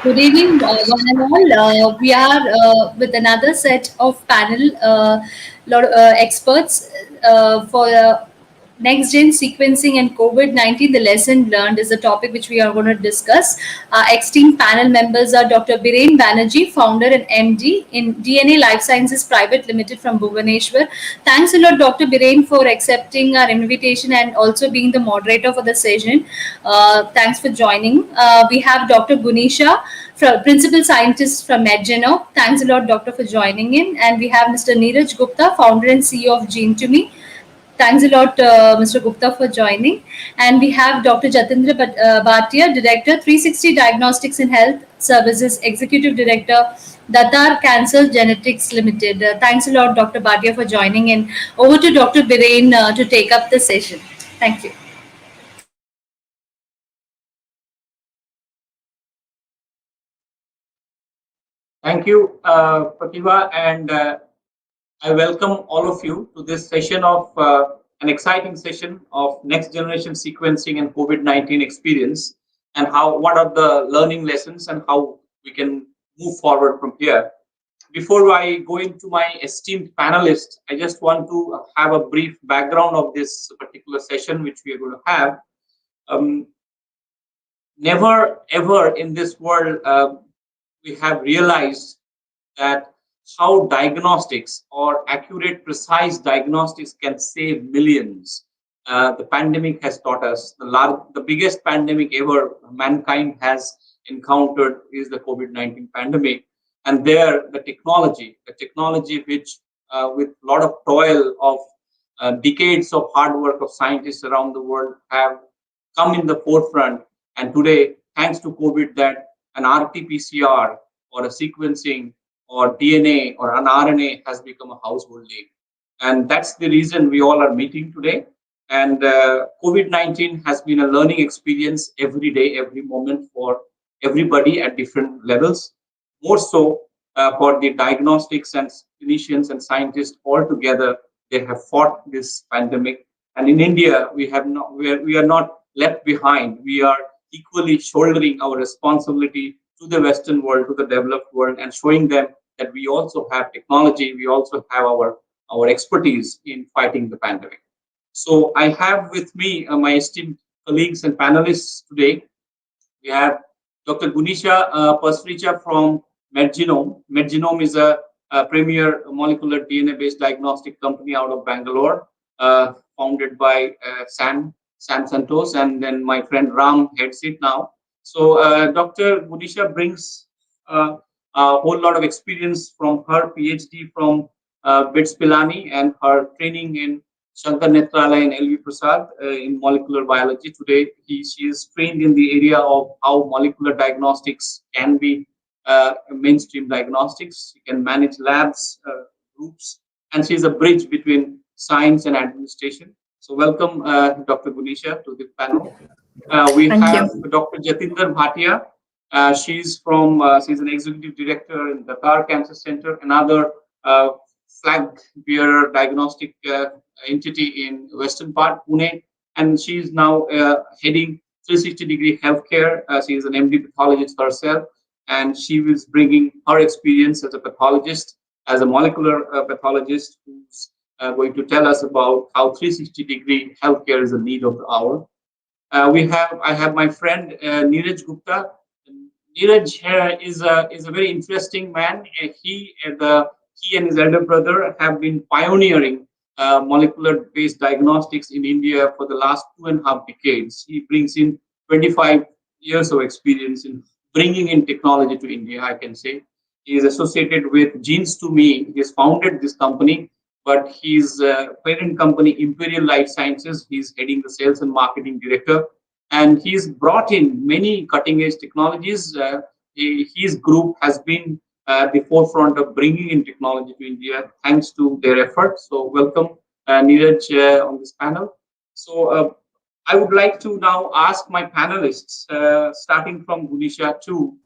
Good evening, one and all. We are with another set of panel experts for NextGen sequencing and COVID-19. The lesson learned is the topic which we are going to discuss. Our esteemed panel members are Dr. Biren Banerjee, founder and MD in DNA Life Sciences Private Limited from Bhubaneswar. Thanks a lot, Dr. Biren, for accepting our invitation and also being the moderator for the session. Thanks for joining. We have Dr. Gunisha, principal scientist from NextGen. Thanks a lot, doctor, for joining in. And we have Mr. Neeraj Gupta, founder and CEO of Genome. Thanks a lot, Mr. Gupta, for joining. And we have Dr. Jatinder Bhatia, Director, 360 Diagnostics and Health Services, Executive Director, Datar Cancer Genetics Limited. Thanks a lot, Dr. Bhatia, for joining in. Over to Dr. Biren to take up the session. Thank you. Thank you, Prativa, and I welcome all of you to this session of an exciting session of next generation sequencing and COVID-19 experience, and what are the learning lessons and how we can move forward from here. Before I go into my esteemed panelists, I just want to have a brief background of this particular session which we are going to have. Never ever in this world we have realized that how diagnostics or accurate, precise diagnostics can save millions. The pandemic has taught us the biggest pandemic ever mankind has encountered is the COVID-19 pandemic. And there, the technology which with a lot of toil of decades of hard work of scientists around the world have come in the forefront. And today, thanks to COVID, that an RT-PCR or a sequencing or DNA or an RNA has become a household name. And that's the reason we all are meeting today. And COVID-19 has been a learning experience every day, every moment for everybody at different levels. More so for the diagnostics and clinicians and scientists all together, they have fought this pandemic. And in India, we are not left behind. We are equally shouldering our responsibility to the Western world, to the developed world, and showing them that we also have technology, we also have our expertise in fighting the pandemic. So I have with me my esteemed colleagues and panelists today. We have Dr. Gunisha Pasricha from Genome. Genome is a premier molecular DNA-based diagnostic company out of Bangalore, founded by Sam Santos, and then my friend Ram heads it now. So Dr. Gunisha brings a whole lot of experience from her PhD from BITS Pilani and her training in Shankar Nethralaya and LV Prasad in molecular biology. Today, she is trained in the area of how molecular diagnostics can be mainstream diagnostics. She can manage labs, groups, and she is a bridge between science and administration. So welcome, Dr. Gunisha, to the panel. We have Dr. Jatinder Bhatia. She's an executive director in Datar Cancer Center, another flag bearer diagnostic entity in western part, Pune, and she's now heading 360-degree healthcare. She is an MD pathologist herself, and she is bringing her experience as a pathologist, as a molecular pathologist, who's going to tell us about how 360-degree healthcare is a need of the hour. I have my friend Neeraj Gupta. Neeraj is a very interesting man. He and his elder brother have been pioneering molecular-based diagnostics in India for the last 2.5 decades. He brings in 25 years of experience in bringing in technology to India, I can say. He is associated with Genes2Me. He has founded this company, but his parent company, Imperial Life Sciences, he's heading the sales and marketing director. And he's brought in many cutting-edge technologies. His group has been at the forefront of bringing in technology to India, thanks to their efforts. So welcome, Neeraj, on this panel. So I would like to now ask my panelists, starting from Gunisha to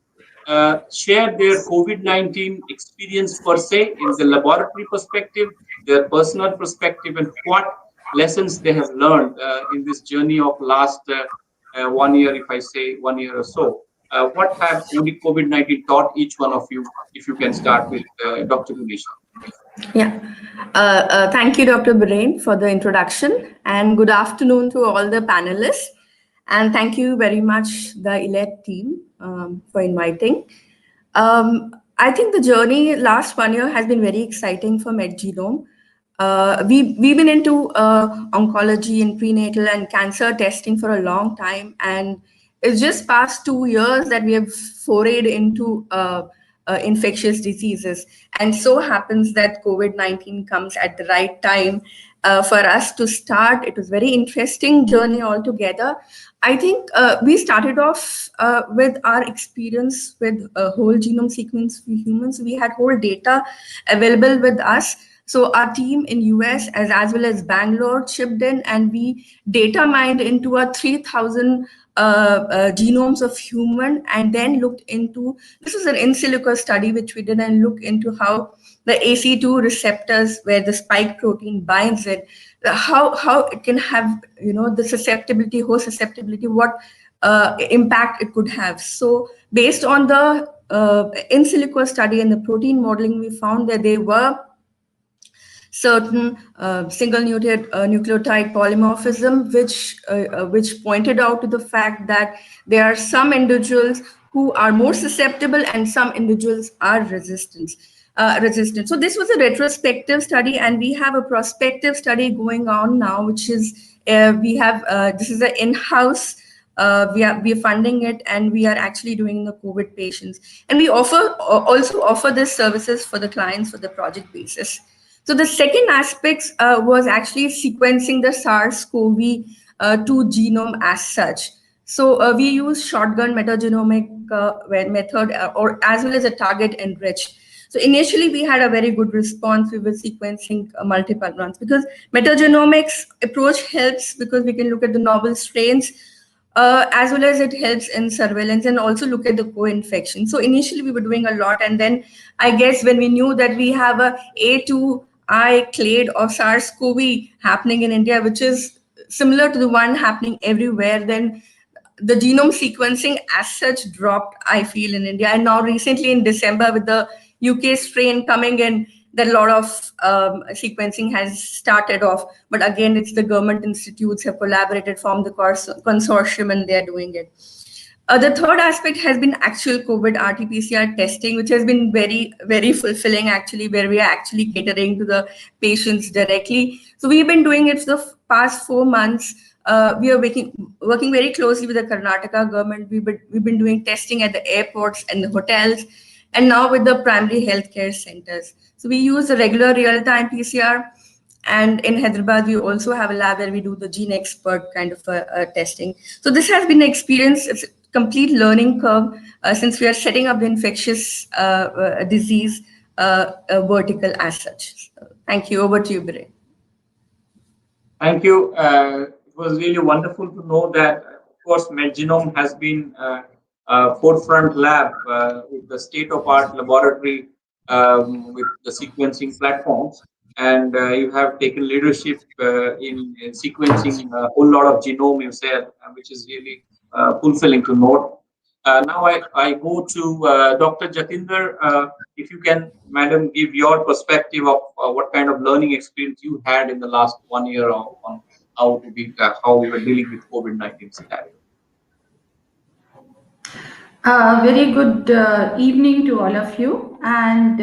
share their COVID-19 experience per se in the laboratory perspective, their personal perspective, and what lessons they have learned in this journey of last 1 year, if I say 1 year or so. What have COVID-19 taught each one of you? If you can start with Dr. Gunisha. Yeah. Thank you, Dr. Birain, for the introduction, and good afternoon to all the panelists. And thank you very much, the Elets team, for inviting. I think the journey last 1 year has been very exciting for MedGenome. We've been into oncology and prenatal and cancer testing for a long time, and it's just past 2 years that we have forayed into infectious diseases. And so happens that COVID-19 comes at the right time for us to start. It was very interesting journey altogether. I think we started off with our experience with whole genome sequence for humans. We had whole data available with us. So our team in US as well as Bangalore chipped in, and we data mined into a 3,000 genomes of human, and then looked into, this was an in silico study which we did, and look into how the AC2 receptors, where the spike protein binds it, how it can have, the susceptibility, host susceptibility, what impact it could have. So based on the in silico study and the protein modeling, we found that there were certain single nucleotide polymorphism, which pointed out to the fact that there are some individuals who are more susceptible and some individuals are resistant. So this was a retrospective study, and we have a prospective study going on now, which is this is an in-house. We are funding it, and we are actually doing the COVID patients, and we also offer this services for the clients for the project basis. So the second aspect was actually sequencing the SARS-CoV-2 genome as such. So we use shotgun metagenomic method, or as well as a target enriched. So initially we had a very good response. We were sequencing multiple runs because metagenomics approach helps because we can look at the novel strains, as well as it helps in surveillance and also look at the co-infection. So initially we were doing a lot, and then I guess when we knew that we have a A2I clade of SARS-CoV happening in India, which is similar to the one happening everywhere, then the genome sequencing as such dropped, I feel, in India. And now recently in December with the UK strain coming in, that a lot of sequencing has started off. But again, it's the government institutes have collaborated, formed the consortium, and they're doing it. The third aspect has been actual COVID RT-PCR testing, which has been very, very fulfilling actually, where we are actually catering to the patients directly. So we've been doing it for the past 4 months. We are working very closely with the Karnataka government. We've been doing testing at the airports and the hotels, and now with the primary healthcare centers. So we use a regular real-time PCR, and in Hyderabad, we also have a lab where we do the gene expert kind of testing. So this has been an experience. It's a complete learning curve since we are setting up the infectious disease vertical as such. So, thank you. Over to you, Birain. Thank you. It was really wonderful to know that, of course, MedGenome has been a forefront lab with the state-of-art laboratory with the sequencing platforms. And you have taken leadership in sequencing a whole lot of genome yourself, which is really fulfilling to note. Now I go to Dr. Jatinder. If you can, madam, give your perspective of what kind of learning experience you had in the last 1 year on how we were dealing with COVID-19 scenario. Very good evening to all of you, and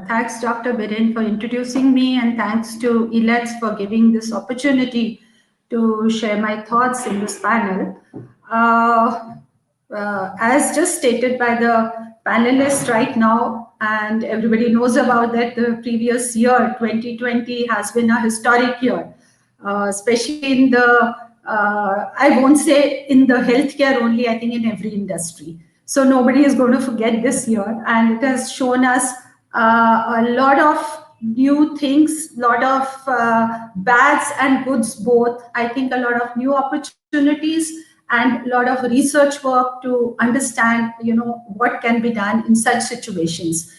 thanks Dr. Birain for introducing me, and thanks to Elets for giving this opportunity to share my thoughts in this panel. As just stated by the panelists right now, and everybody knows about that, the previous year, 2020, has been a historic year, especially in the, I won't say in the healthcare only, I think in every industry. So nobody is going to forget this year, and it has shown us a lot of new things, lot of bads and goods both. I think a lot of new opportunities and a lot of research work to understand, what can be done in such situations.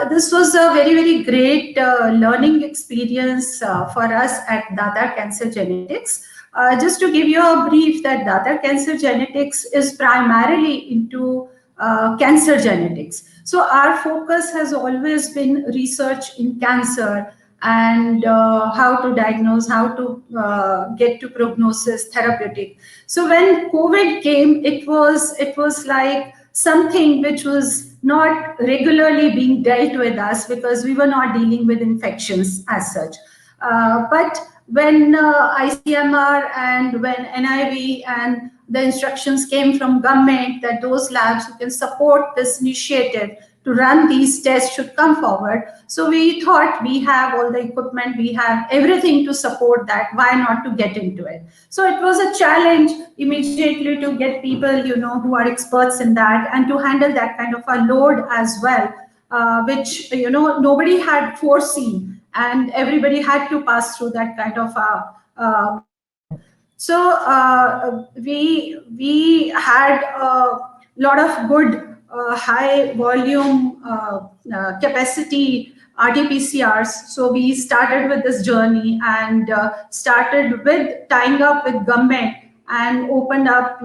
This was a very, very great learning experience for us at Datar Cancer Genetics. Just to give you a brief, that Datar Cancer Genetics is primarily into cancer genetics. So our focus has always been research in cancer and how to diagnose, how to get to prognosis, therapeutic. So when COVID came, it was like something which was not regularly being dealt with us, because we were not dealing with infections as such. But when ICMR and when NIV and the instructions came from government that those labs who can support this initiative to run these tests should come forward. So we thought, we have all the equipment, we have everything to support that. Why not to get into it? So it was a challenge immediately to get people, who are experts in that, and to handle that kind of a load as well, which, nobody had foreseen, and everybody had to pass through that kind of COVID. So we had a lot of good high volume capacity RT-PCRs. So we started with this journey and started with tying up with government and opened up,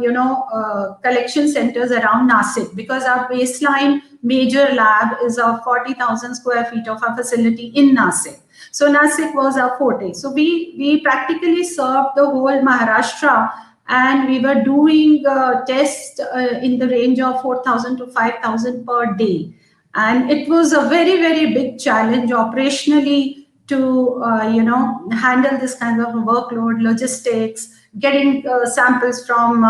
collection centers around Nasik, because our baseline major lab is of 40,000 square feet of a facility in Nasik. So Nasik was our forte. So we practically served the whole Maharashtra, and we were doing tests in the range of 4,000 to 5,000 per day. And it was a very, very big challenge operationally to, handle this kind of workload, logistics, getting samples from,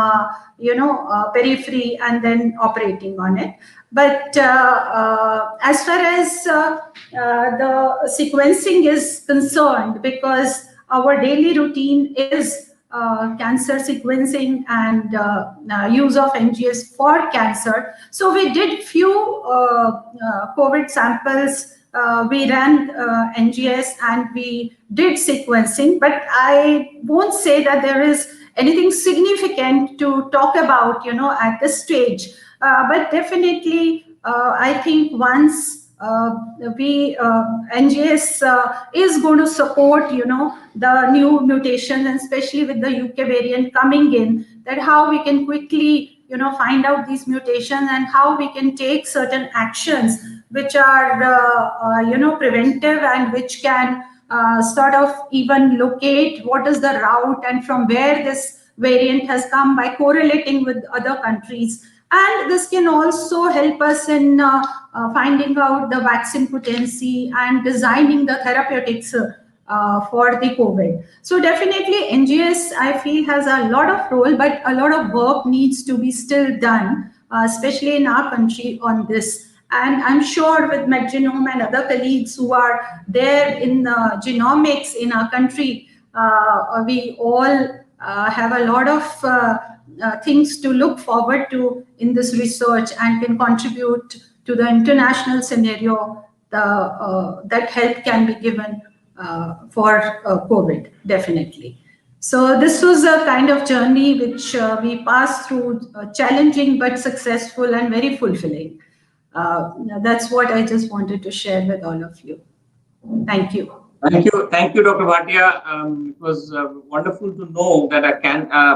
periphery, and then operating on it. But as far as the sequencing is concerned, because our daily routine is cancer sequencing and use of NGS for cancer. So we did few COVID samples. We ran NGS and we did sequencing, but I won't say that there is anything significant to talk about, at this stage. But definitely, I think once NGS is going to support, the new mutation, and especially with the UK variant coming in, that how we can quickly, find out these mutations and how we can take certain actions which are, preventive, and which can sort of even locate what is the route and from where this variant has come by correlating with other countries. And this can also help us in finding out the vaccine potency and designing the therapeutics for the COVID. So definitely NGS, I feel, has a lot of role, but a lot of work needs to be still done, especially in our country on this. And I'm sure with MedGenome and other colleagues who are there in genomics in our country, we all have a lot of things to look forward to in this research, and can contribute to the international scenario that help can be given for COVID, definitely. So this was a kind of journey which we passed through, challenging but successful and very fulfilling. That's what I just wanted to share with all of you. Thank you. Thank you, Dr. Bhatia. It was wonderful to know that a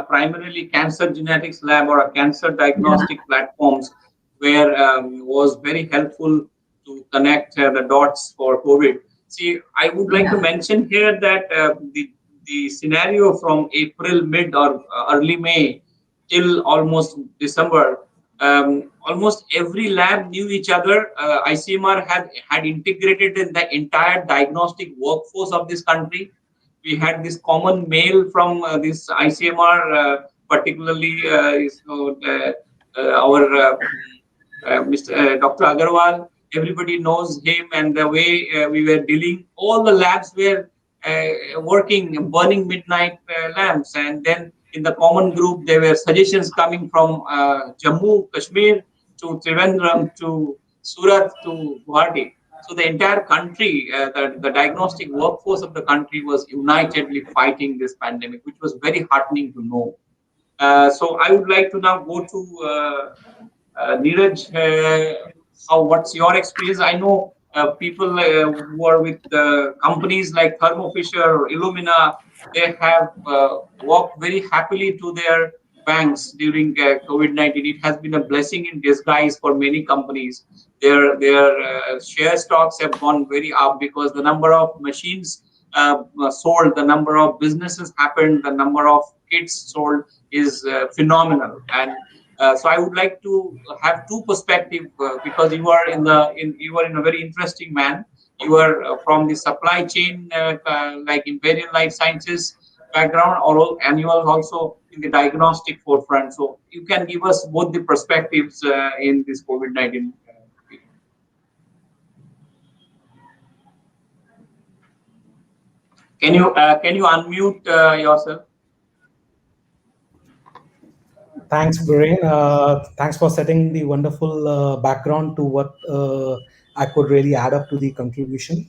primarily cancer genetics lab or a cancer diagnostic platforms was very helpful to connect the dots for COVID. See, I would like to mention here that the scenario from April mid or early May till almost December, almost every lab knew each other. ICMR had integrated in the entire diagnostic workforce of this country. We had this common mail from this ICMR, particularly our Mr. Dr. Agarwal. Everybody knows him, and the way we were dealing. All the labs were working, burning midnight lamps, and then in the common group, there were suggestions coming from Jammu, Kashmir, to Trivandrum, to Surat, to Guwahati. So the entire country, the diagnostic workforce of the country was unitedly fighting this pandemic, which was very heartening to know. So I would like to now go to Neeraj. What's your experience? I know people who are with companies like Thermo Fisher or Illumina they have walked very happily to their banks during COVID-19. It has been a blessing in disguise for many companies. Their share stocks have gone very up because the number of machines sold, the number of businesses happened, the number of kits sold is phenomenal. And so I would like to have two perspectives because you are in a very interesting man. You are from the supply chain, like Imperial Life Sciences background, or and you are also in the diagnostic forefront. So you can give us both the perspectives in this COVID-19 period. Can you unmute yourself? Thanks, Brian. Thanks for setting the wonderful background to what I could really add up to the contribution.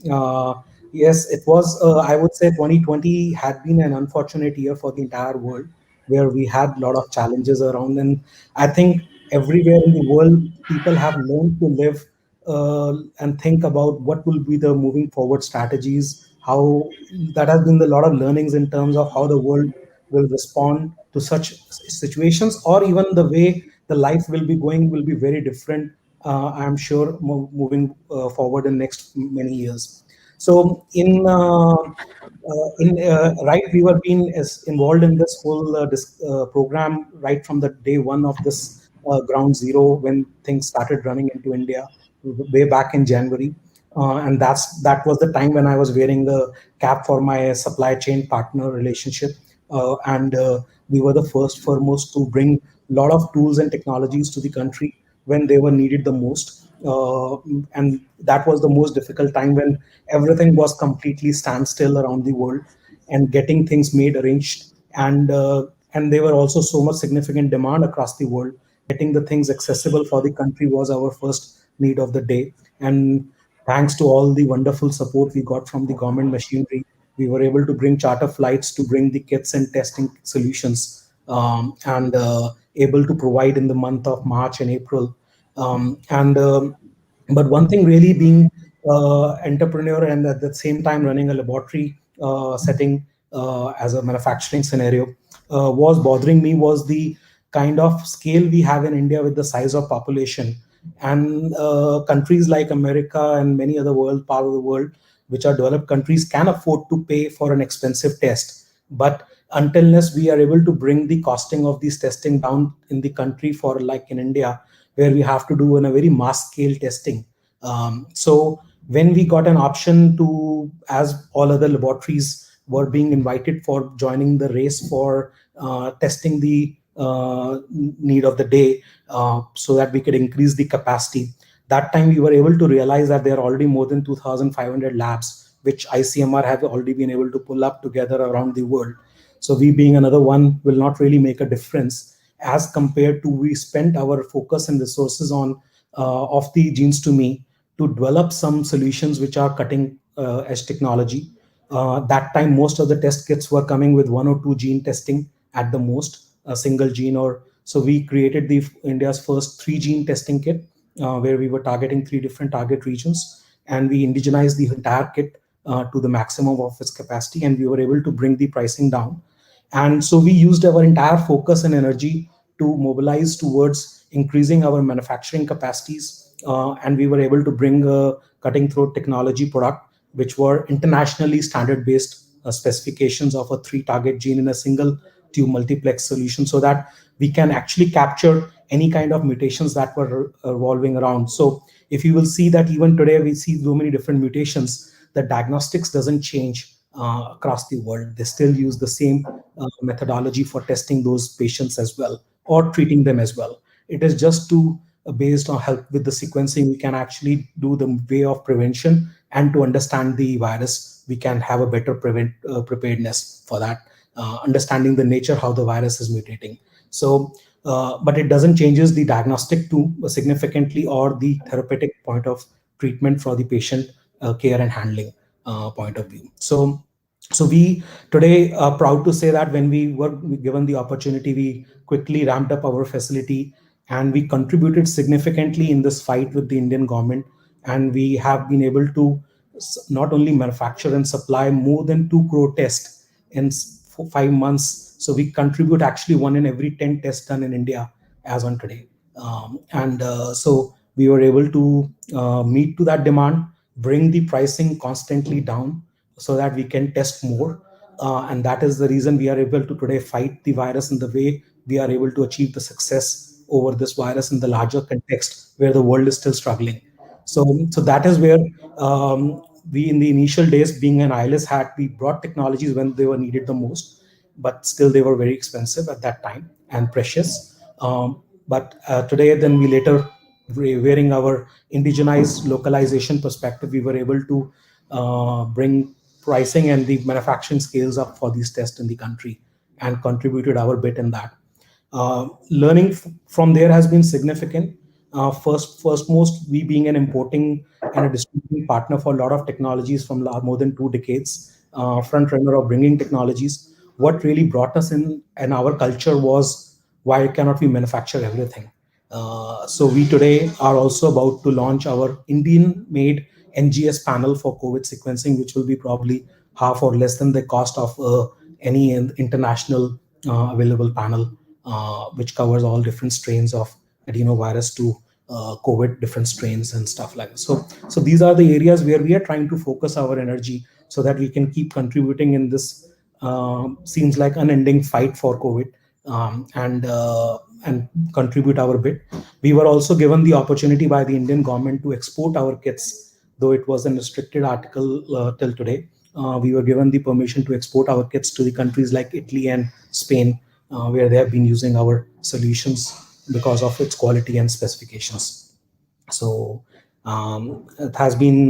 Yes, it was, I would say 2020 had been an unfortunate year for the entire world, where we had a lot of challenges around. And I think everywhere in the world, people have learned to live and think about what will be the moving forward strategies, how that has been a lot of learnings in terms of how the world will respond to such situations, or even the way the life will be going will be very different, I'm sure, moving forward in next many years. So right, we were being as involved in this whole program right from the day one of this ground zero, when things started running into India way back in January. And that was the time when I was wearing the cap for my supply chain partner relationship. And we were the first foremost to bring a lot of tools and technologies to the country when they were needed the most. And that was the most difficult time, when everything was completely standstill around the world, and getting things made, arranged, and there were also so much significant demand across the world. Getting the things accessible for the country was our first need of the day. And thanks to all the wonderful support we got from the government machinery, we were able to bring charter flights to bring the kits and testing solutions, and able to provide in the month of March and April. And But one thing, really being entrepreneur and at the same time running a laboratory setting as a manufacturing scenario, was bothering me, was the kind of scale we have in India with the size of population. And countries like America and many other part of the world, which are developed countries, can afford to pay for an expensive test. But untilness we are able to bring the costing of these testing down in the country, for like in India, where we have to do in a very mass scale testing. So when we got an option to, as all other laboratories were being invited for joining the race for testing the need of the day, so that we could increase the capacity. That time we were able to realize that there are already more than 2,500 labs, which ICMR have already been able to pull up together around the world. So we being another one will not really make a difference, as compared to we spent our focus and resources on of the Genes to Me to develop some solutions which are cutting edge technology. That time, most of the test kits were coming with 1 or 2 gene testing at the most, a single gene. Or so we created the India's first 3 gene testing kit, where we were targeting 3 different target regions, and we indigenized the entire kit to the maximum of its capacity, and we were able to bring the pricing down. And so we used our entire focus and energy to mobilize towards increasing our manufacturing capacities, and we were able to bring a cutting throat technology product, which were internationally standard based specifications of a 3 target gene in a single tube multiplex solution, so that we can actually capture any kind of mutations that were revolving around. So if you will see that even today we see so many different mutations, the diagnostics doesn't change across the world. They still use the same methodology for testing those patients as well, or treating them as well. It is just to based on help with the sequencing, we can actually do the way of prevention, and to understand the virus, we can have a better preparedness for that, understanding the nature how the virus is mutating. So, but it doesn't changes the diagnostic too significantly, or the therapeutic point of treatment for the patient care and handling point of view. So we today are proud to say that when we were given the opportunity, we quickly ramped up our facility, and we contributed significantly in this fight with the Indian government. And we have been able to not only manufacture and supply more than 2 crore tests in 5 months. So we contribute actually 1 in every 10 tests done in India as on today. So we were able to meet to that demand, bring the pricing constantly down so that we can test more. And that is the reason we are able to today fight the virus in the way we are able to achieve the success over this virus in the larger context where the world is still struggling. So that is where we, in the initial days, being an eyeless hat, we brought technologies when they were needed the most, but still they were very expensive at that time and precious. But today, then we later, wearing our indigenized localization perspective, we were able to bring pricing and the manufacturing scales up for these tests in the country and contributed our bit in that. Learning from there has been significant. Firstmost, we being an importing and a distributing partner for a lot of technologies from more than 2 decades, front runner of bringing technologies. What really brought us in and our culture was, why cannot we manufacture everything? So we today are also about to launch our Indian-made NGS panel for COVID sequencing, which will be probably half or less than the cost of any international available panel, which covers all different strains of adenovirus to COVID different strains and stuff like that. So these are the areas where we are trying to focus our energy so that we can keep contributing in this seems like unending fight for COVID, and contribute our bit. We were also given the opportunity by the Indian government to export our kits, though it was a restricted article till today. We were given the permission to export our kits to the countries like Italy and Spain, where they have been using our solutions because of its quality and specifications. So it has been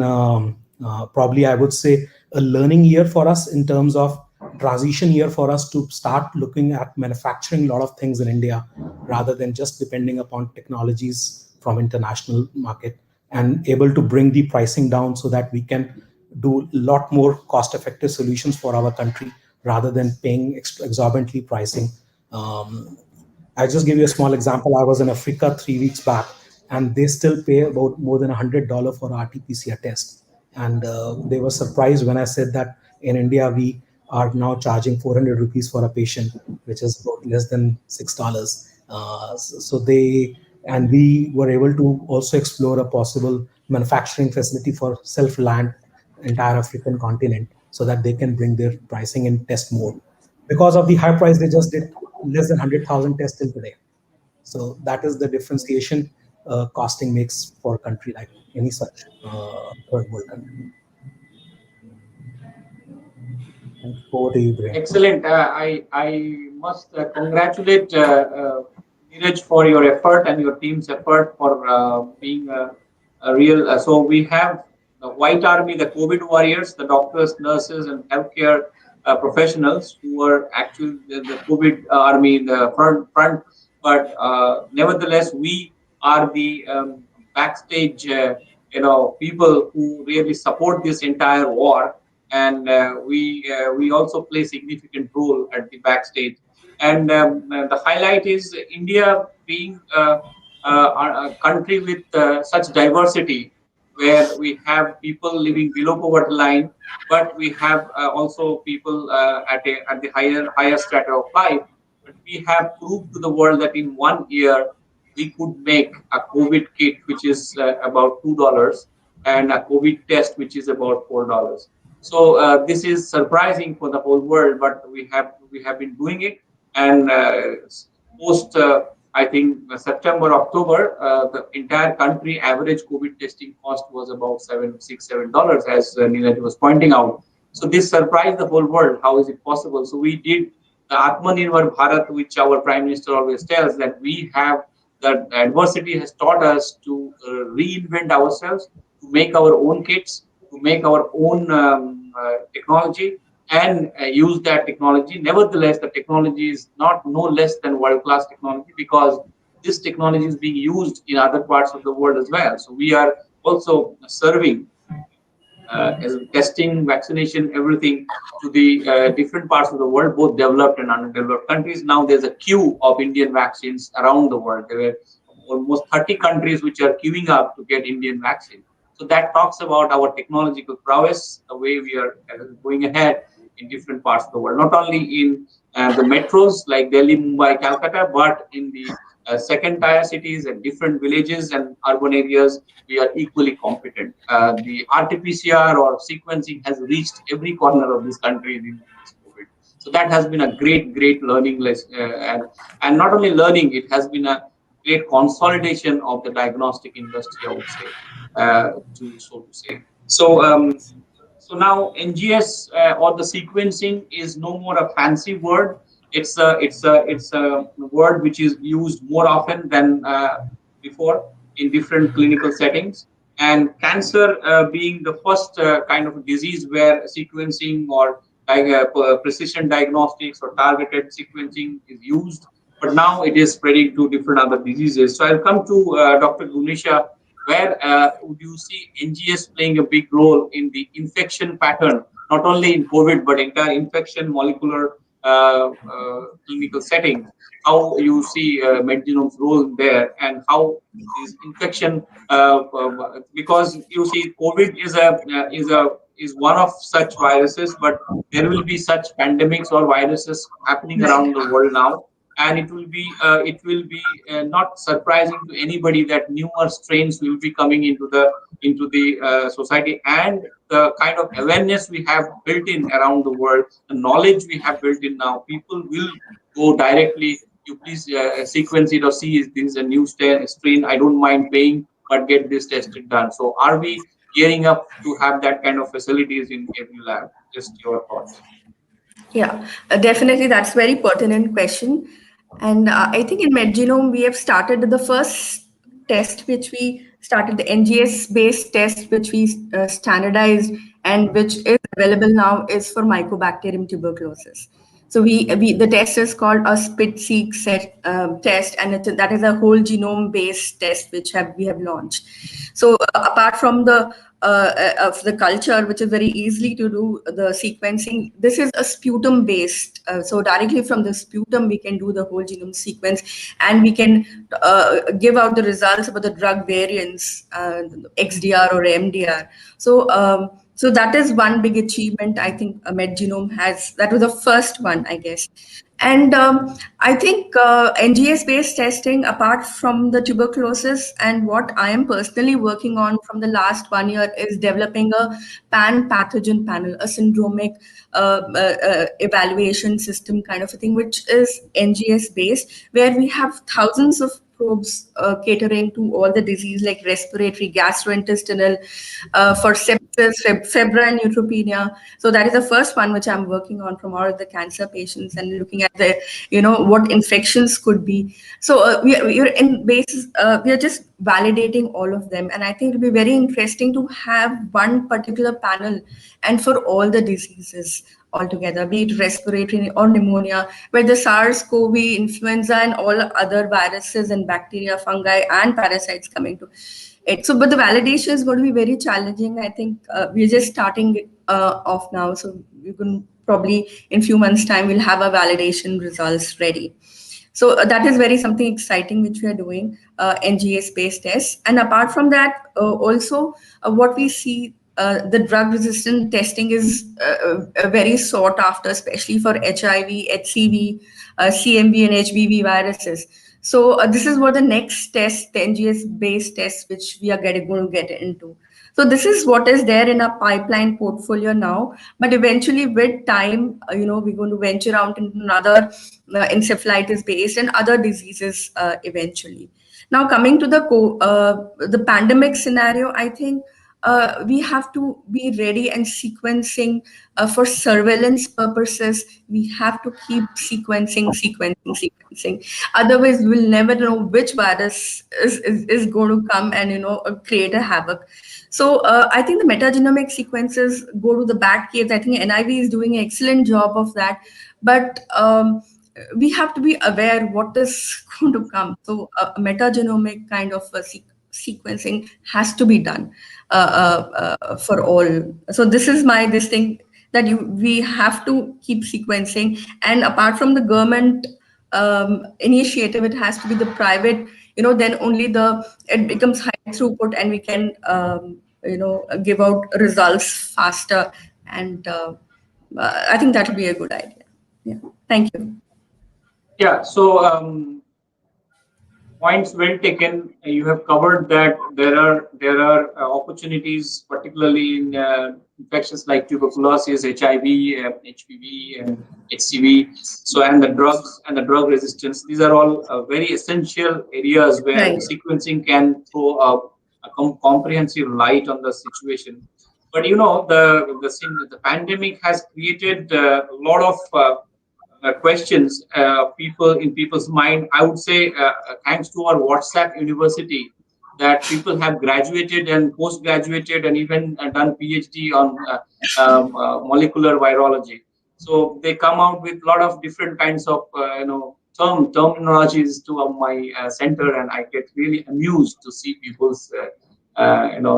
probably, I would say, a learning year for us in terms of transition year for us to start looking at manufacturing a lot of things in India rather than just depending upon technologies from international market, and able to bring the pricing down so that we can do a lot more cost effective solutions for our country rather than paying exorbitantly pricing. I just give you a small example. I was in Africa 3 weeks back, and they still pay about more than $100 for RT-PCR test. And they were surprised when I said that in India we are now charging 400 rupees for a patient, which is about less than $6. So they, and we were able to also explore a possible manufacturing facility for self-reliant entire African continent so that they can bring their pricing and test more. Because of the high price, they just did less than 100,000 tests till today. So that is the differentiation costing makes for a country like any such third world country. Over to you, Brian. Excellent. I must congratulate Neeraj for your effort and your team's effort for being a real. So we have the White Army, the COVID warriors, the doctors, nurses, and healthcare professionals who are actually the COVID army in the front. But nevertheless, we are the backstage, people who really support this entire war, and we also play significant role at the backstage. And the highlight is India being a country with such diversity, where we have people living below poverty line, but we have also people at the higher strata of life. But we have proved to the world that in 1 year we could make a COVID kit, which is about $2, and a COVID test, which is about $4. So this is surprising for the whole world, but we have been doing it. And post I think September, October, the entire country average COVID testing cost was about $7, as Neeraj was pointing out. So this surprised the whole world. How is it possible? So we did the Atmanirbhar Bharat, which our Prime Minister always tells, that we have, that adversity has taught us to reinvent ourselves, to make our own kits, to make our own technology, and use that technology. Nevertheless, the technology is not no less than world-class technology, because this technology is being used in other parts of the world as well. So we are also serving as testing, vaccination, everything to the different parts of the world, both developed and underdeveloped countries. Now there's a queue of Indian vaccines around the world. There were almost 30 countries which are queuing up to get Indian vaccine. So that talks about our technological prowess, the way we are going ahead. in different parts of the world, not only in the metros like Delhi, Mumbai, Calcutta, but in the second tier cities and different villages and urban areas, we are equally competent. The RT-PCR or sequencing has reached every corner of this country in this COVID. So that has been a great learning lesson, and not only learning, it has been a great consolidation of the diagnostic industry, I would say, to say. So now NGS or the sequencing is no more a fancy word. It's a word which is used more often than before in different clinical settings. And cancer being the first kind of disease where sequencing or precision diagnostics or targeted sequencing is used, but now it is spreading to different other diseases. So I'll come to Dr. Gunisha, where would you see NGS playing a big role in the infection pattern, not only in COVID, but entire infection molecular clinical settings? How you see MedGenome's role there, and how is infection, because you see COVID is one of such viruses, but there will be such pandemics or viruses happening around the world now, and it will be not surprising to anybody that newer strains will be coming into the society, and the kind of awareness we have built in around the world, the knowledge we have built in now, people will go directly. You please sequence it or see if this is a new strain. I don't mind paying, but get this tested done. So are we gearing up to have that kind of facilities in every lab? Just your thoughts. Yeah, definitely. That's very pertinent question. And I think in MedGenome, we have started the first test, which we started the NGS-based test, which we standardized and which is available now is for Mycobacterium tuberculosis. So the test is called a spit-seq test, and that is a whole genome-based test which we have launched. So apart from the of the culture, which is very easily to do the sequencing, this is a sputum based. So directly from the sputum, we can do the whole genome sequence, and we can give out the results about the drug variants, XDR or MDR. So that is one big achievement I think MedGenome has. That was the first one, I guess. And I think NGS-based testing, apart from the tuberculosis, and what I am personally working on from the last 1 year is developing a pan-pathogen panel, a syndromic evaluation system kind of a thing, which is NGS-based, where we have thousands of probes catering to all the disease like respiratory, gastrointestinal, for sepsis, febrile neutropenia. So that is the first one which I'm working on from all of the cancer patients and looking at the, what infections could be. So we are in basis, we are just validating all of them. And I think it'll be very interesting to have one particular panel and for all the diseases altogether, be it respiratory or pneumonia, where the SARS-CoV, influenza, and all other viruses and bacteria, fungi, and parasites coming to it. So, but the validation is going to be very challenging. I think we're just starting off now. So you can probably in few months' time, we'll have a validation results ready. So that is very something exciting which we are doing, NGS-based tests. And apart from that, also what we see, the drug-resistant testing is very sought after, especially for HIV, HCV, CMV, and HBV viruses. So this is what the next test, the NGS-based test, which we are going to get into. So this is what is there in our pipeline portfolio now. But eventually, with time, we're going to venture out into another encephalitis-based and other diseases eventually. Now, coming to the pandemic scenario, I think we have to be ready and sequencing for surveillance purposes. We have to keep sequencing. Otherwise, we'll never know which virus is going to come and create a havoc. So I think the metagenomic sequences go to the bat caves. I think NIV is doing an excellent job of that. But we have to be aware what is going to come. So a metagenomic kind of sequencing has to be done for all. So this is this thing that we have to keep sequencing. And apart from the government initiative, it has to be the private, then only it becomes high throughput and we can, give out results faster and I think that would be a good idea. Yeah. Thank you. Yeah. So points well taken. You have covered that there are opportunities, particularly in infections like tuberculosis, HIV, HPV, and HCV. So, and the drug resistance. These are all very essential areas where Right. sequencing can throw a comprehensive light on the situation. But the pandemic has created a lot of questions people's mind. I would say thanks to our WhatsApp University, that people have graduated and post-graduated and even done PhD on molecular virology. So they come out with a lot of different kinds of terminologies to my center, and I get really amused to see people's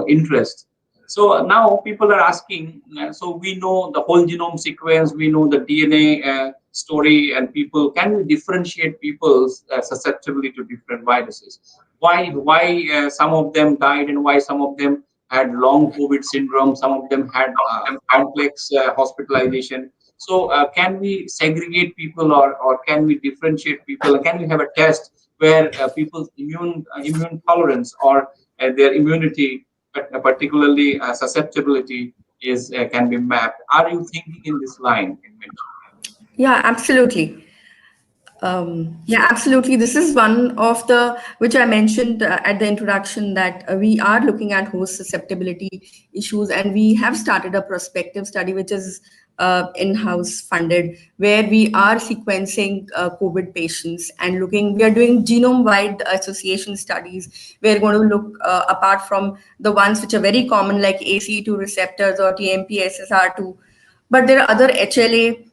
interest. So now people are asking, so we know the whole genome sequence, we know the DNA story, and can we differentiate people's susceptibility to different viruses? Why some of them died and why some of them had long COVID syndrome, some of them had complex hospitalization. So can we segregate people, or can we differentiate people? Can we have a test where people's immune tolerance or their immunity, particularly susceptibility, is can be mapped? Are you thinking in this line, Minj? Yeah, absolutely. Yeah, absolutely. This is one of the which I mentioned at the introduction, that we are looking at host susceptibility issues, and we have started a prospective study which is in-house funded, where we are sequencing COVID patients and looking. We are doing genome-wide association studies. We're going to look apart from the ones which are very common, like ACE2 receptors or TMP-SSR2, but there are other HLA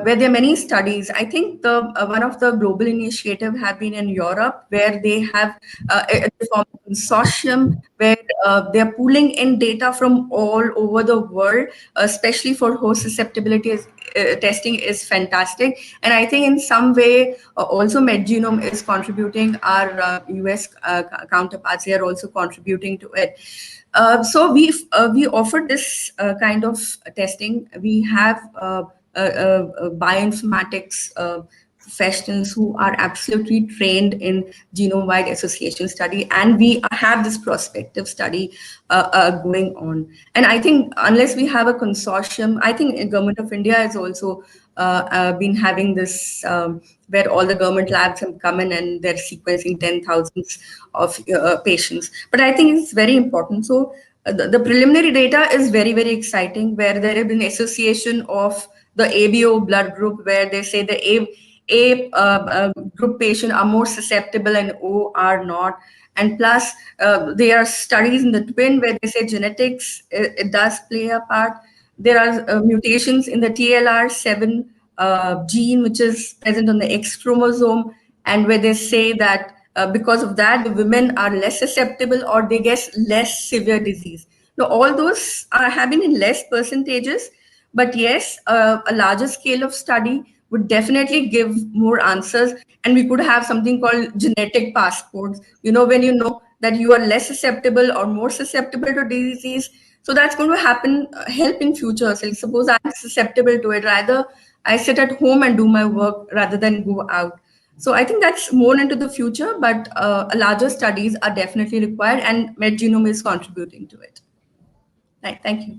where there are many studies. I think the one of the global initiative have been in Europe, where they have they formed a consortium where they're pooling in data from all over the world, especially for host susceptibility testing is fantastic. And I think in some way also MedGenome is contributing. Our US counterparts, they are also contributing to it. So we offer this kind of testing. We have bioinformatics professionals who are absolutely trained in genome-wide association study, and we have this prospective study going on. And I think unless we have a consortium, I think the Government of India has also been having this where all the government labs have come in and they're sequencing 10,000s of patients. But I think it's very important. So the preliminary data is very, very exciting, where there have been association of the ABO blood group, where they say the A group patient are more susceptible and O are not. And plus, there are studies in the twin where they say genetics, it does play a part. There are mutations in the TLR7 gene, which is present on the X chromosome, and where they say that because of that, the women are less susceptible or they get less severe disease. Now, all those are happening in less percentages, but yes, a larger scale of study would definitely give more answers, and we could have something called genetic passports. When you know that you are less susceptible or more susceptible to disease, so that's going to happen, help in future. So suppose I'm susceptible to it, rather I sit at home and do my work rather than go out. So I think that's more into the future, but larger studies are definitely required, and MedGenome is contributing to it. Right, thank you.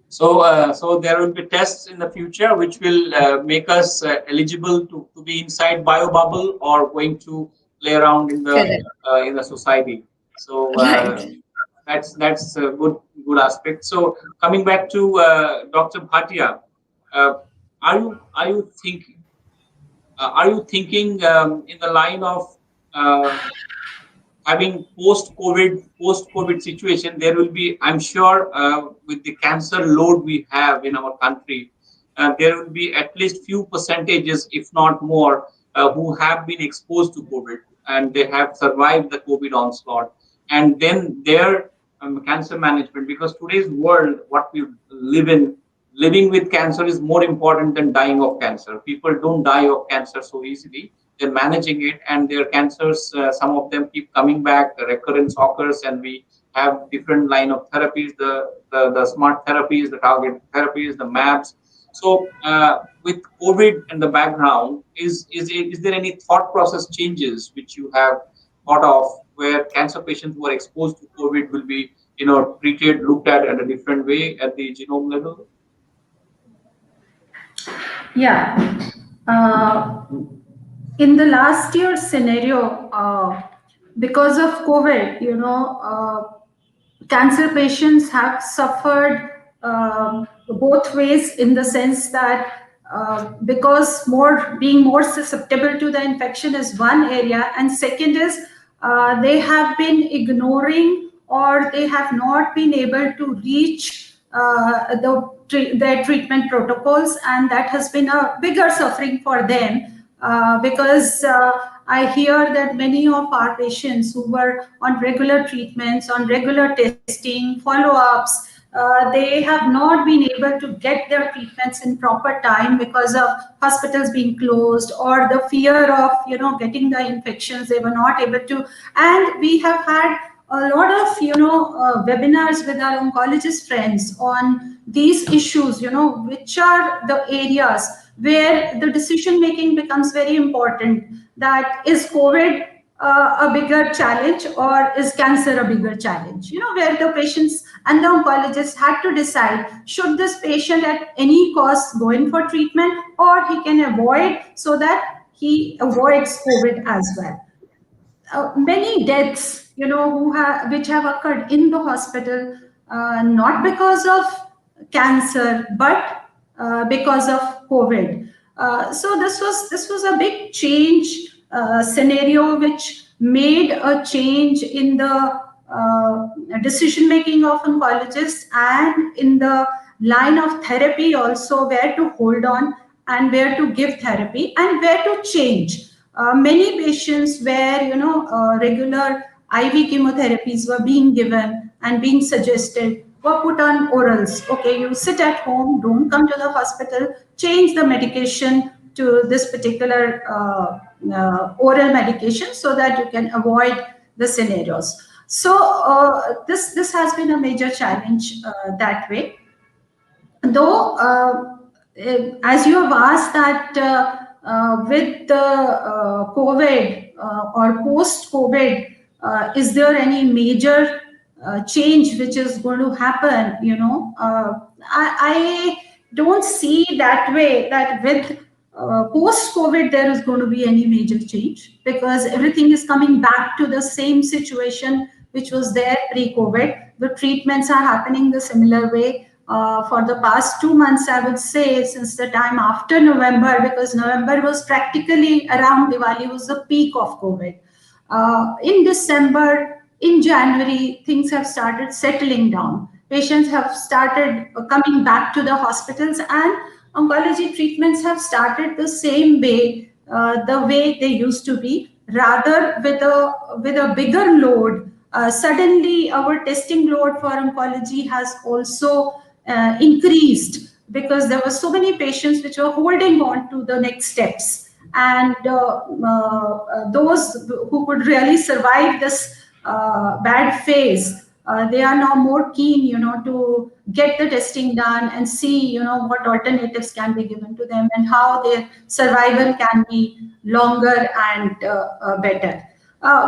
So there will be tests in the future which will make us eligible to be inside bio bubble or going to play around in the society. So Right. that's a good aspect. So coming back to Dr. Bhatia, are you thinking in the line of having post-COVID situation? There will be, I'm sure, with the cancer load we have in our country, there will be at least few percentages, if not more, who have been exposed to COVID and they have survived the COVID onslaught, and then their cancer management. Because today's world, what we live in, living with cancer is more important than dying of cancer. People don't die of cancer so easily. They're managing it, and their cancers, some of them keep coming back, the recurrence occurs, and we have different line of therapies, the smart therapies, the target therapies, the maps. So, with COVID in the background, is there any thought process changes which you have thought of, where cancer patients who are exposed to COVID will be, treated, looked at a different way at the genome level? Yeah. Uh, in the last year scenario, because of COVID, cancer patients have suffered both ways, in the sense that because being more susceptible to the infection is one area, and second is they have been ignoring, or they have not been able to reach their treatment protocols, and that has been a bigger suffering for them, because I hear that many of our patients who were on regular treatments, on regular testing, follow-ups, they have not been able to get their treatments in proper time because of hospitals being closed, or the fear of getting the infections. They were not able to, and we have had a lot of webinars with our oncologist friends on these issues, which are the areas where the decision making becomes very important. That is COVID a bigger challenge, or is cancer a bigger challenge? Where the patients and the oncologists had to decide, should this patient at any cost go in for treatment, or he can avoid, so that he avoids COVID as well. Many deaths, which have occurred in the hospital, not because of cancer, but because of COVID. So this was a big change scenario, which made a change in the decision making of oncologists, and in the line of therapy also, where to hold on and where to give therapy and where to change. Many patients where regular IV chemotherapies were being given and being suggested were put on orals. Okay, you sit at home, don't come to the hospital, change the medication to this particular oral medication, so that you can avoid the scenarios. So this has been a major challenge that way. Though, as you have asked, that with the COVID or post-COVID, is there any major change which is going to happen? I don't see that way, that with post-COVID there is going to be any major change, because everything is coming back to the same situation which was there pre-COVID. The treatments are happening the similar way. For the past 2 months, I would say, since the time after November, because November was practically around Diwali, was the peak of COVID. In December, in January, things have started settling down. Patients have started coming back to the hospitals, and oncology treatments have started the same way, the way they used to be, rather with a bigger load. Suddenly, our testing load for oncology has also increased, because there were so many patients which were holding on to the next steps, and those who could really survive this bad phase, they are now more keen, to get the testing done and see, what alternatives can be given to them, and how their survival can be longer and better.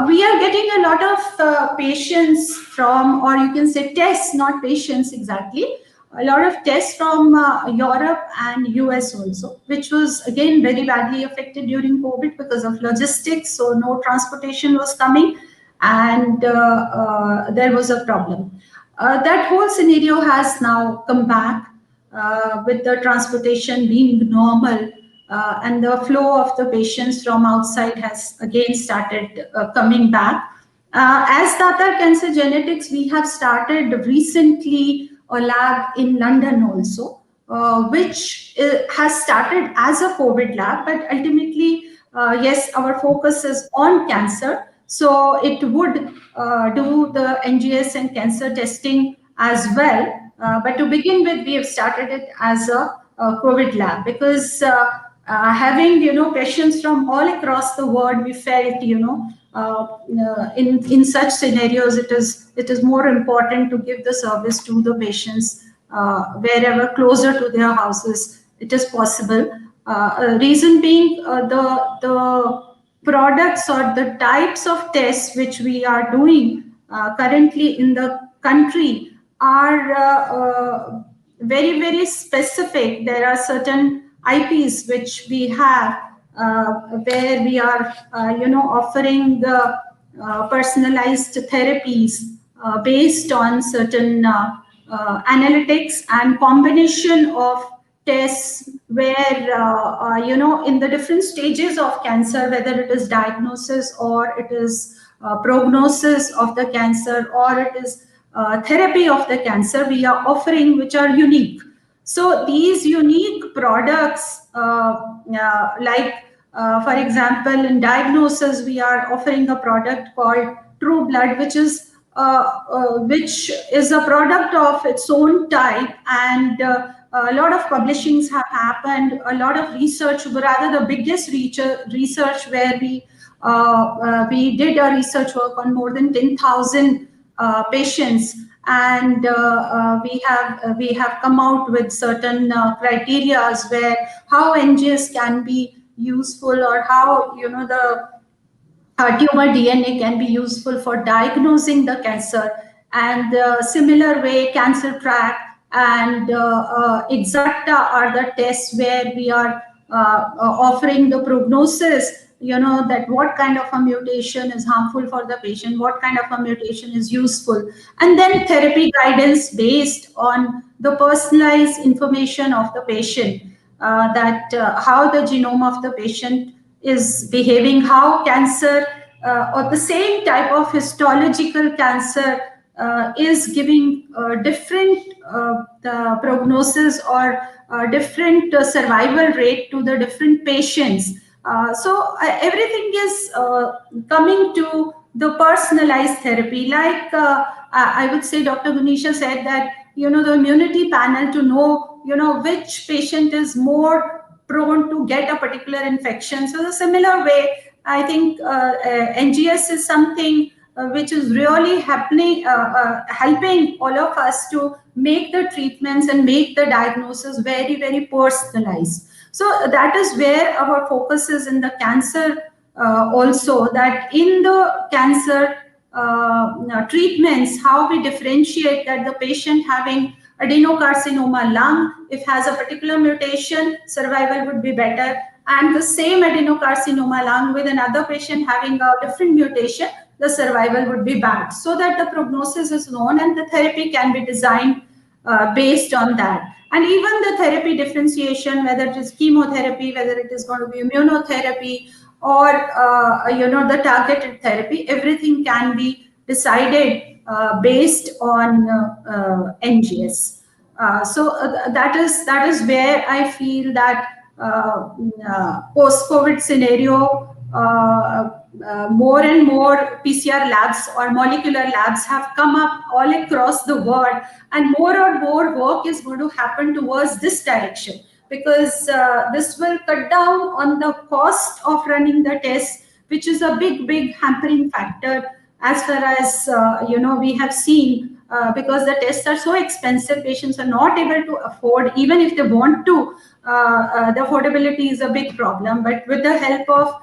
We are getting a lot of patients from, or you can say tests, not patients exactly, a lot of tests from Europe and US also, which was again very badly affected during COVID because of logistics. So no transportation was coming, and there was a problem. That whole scenario has now come back with the transportation being normal, and the flow of the patients from outside has again started coming back. As Datar Cancer Genetics, we have started recently a lab in London also, which has started as a COVID lab, but ultimately, yes, our focus is on cancer. So it would do the NGS and cancer testing as well. But to begin with, we have started it as a COVID lab, because having patients from all across the world, we felt in such scenarios it is more important to give the service to the patients wherever closer to their houses. it is possible. Reason being, the products or the types of tests which we are doing currently in the country are very, very specific. There are certain IPs which we have where we are, offering the personalized therapies based on certain analytics and combination of tests where, in the different stages of cancer, whether it is diagnosis or it is prognosis of the cancer or it is therapy of the cancer, we are offering which are unique. So these unique products, for example, in diagnosis, we are offering a product called True Blood, which is a product of its own type, and a lot of publishings have happened, a lot of research, rather the biggest research where we did a research work on more than 10,000 patients, and we have come out with certain criteria where how NGS can be useful, or how the tumor DNA can be useful for diagnosing the cancer. And similar way, Cancer Track and Exacta are the tests where we are offering the prognosis, that what kind of a mutation is harmful for the patient, what kind of a mutation is useful, and then therapy guidance based on the personalized information of the patient, that how the genome of the patient is behaving, how cancer or the same type of histological cancer is giving different prognosis or different survival rate to the different patients. So everything is coming to the personalized therapy. Like I would say, Dr. Gunisha said that, the immunity panel to know, which patient is more prone to get a particular infection. So the similar way, I think NGS is something which is really helping all of us to make the treatments and make the diagnosis very, very personalized. So that is where our focus is in the cancer also, that in the cancer treatments, how we differentiate that the patient having adenocarcinoma lung, if has a particular mutation, survival would be better, and the same adenocarcinoma lung with another patient having a different mutation, the survival would be bad, so that the prognosis is known and the therapy can be designed based on that. And even the therapy differentiation, whether it is chemotherapy, whether it is going to be immunotherapy, or the targeted therapy, everything can be decided based on NGS. So that is where I feel that post-COVID scenario, more and more PCR labs or molecular labs have come up all across the world, and more work is going to happen towards this direction, because this will cut down on the cost of running the tests, which is a big hampering factor as far as we have seen, because the tests are so expensive, patients are not able to afford, even if they want to. The affordability is a big problem, but with the help of